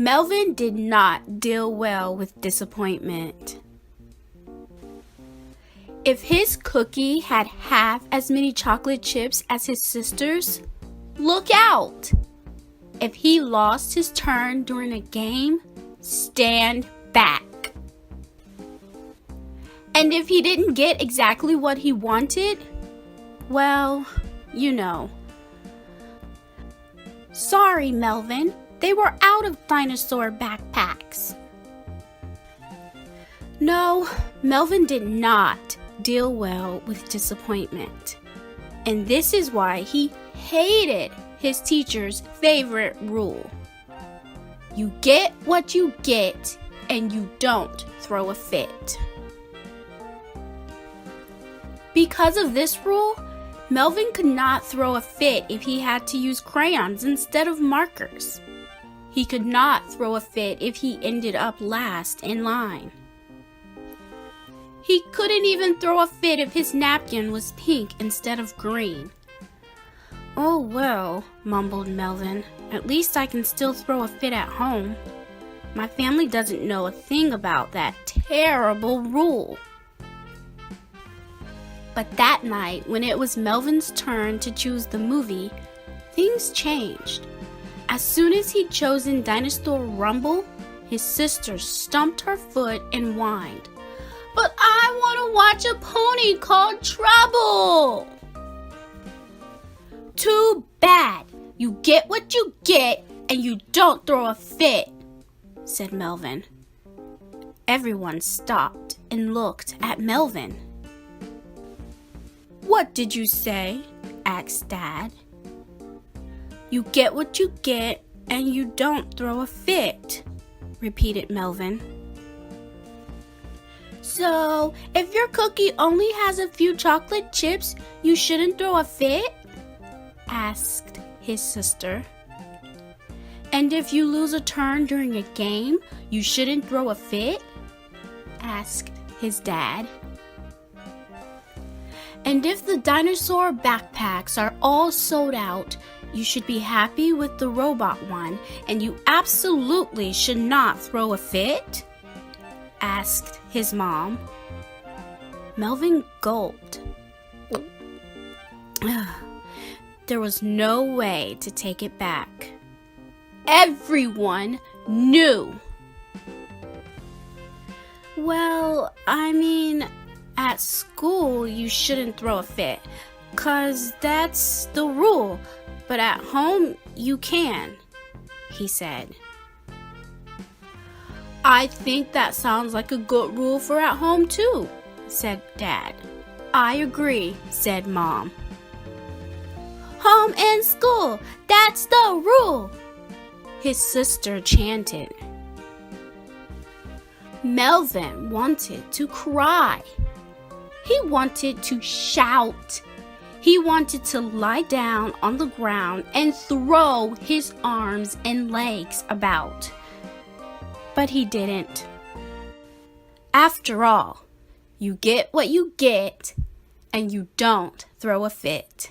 Melvin did not deal well with disappointment. If his cookie had half as many chocolate chips as his sister's, look out! If he lost his turn during a game, stand back. And if he didn't get exactly what he wanted, well, you know. Sorry, Melvin, they were out of dinosaur backpacks. No, Melvin did not deal well with disappointment. And this is why he hated his teacher's favorite rule. You get what you get, and you don't throw a fit. Because of this rule, Melvin could not throw a fit if he had to use crayons instead of markers. He could not throw a fit if he ended up last in line. He couldn't even throw a fit if his napkin was pink instead of green. Oh well, mumbled Melvin, at least I can still throw a fit at home. My family doesn't know a thing about that terrible rule. But that night, when it was Melvin's turn to choose the movie, things changed. As soon as he'd chosen Dinosaur Rumble, his sister stumped her foot and whined, "But I want to watch a pony called Trouble!" Too bad. You get what you get, and you don't throw a fit, said Melvin. Everyone stopped and looked at Melvin. What did you say? Asked Dad. You get what you get, and you don't throw a fit, repeated Melvin. So, if your cookie only has a few chocolate chips, you shouldn't throw a fit? Asked his sister. And if you lose a turn during a game, you shouldn't throw a fit? Asked his dad. And if the dinosaur backpacks are all sold out, you should be happy with the robot one, and you absolutely should not throw a fit? Asked his mom. Melvin gulped. There was no way to take it back. Everyone knew. Well, I mean, at school you shouldn't throw a fit, 'cause that's the rule, but at home you can, he said. I think that sounds like a good rule for at home too, said Dad. I agree, said Mom. Home and school, that's the rule, his sister chanted. Melvin wanted to cry. He wanted to shout. He wanted to lie down on the ground and throw his arms and legs about. But he didn't. After all, you get what you get, and you don't throw a fit.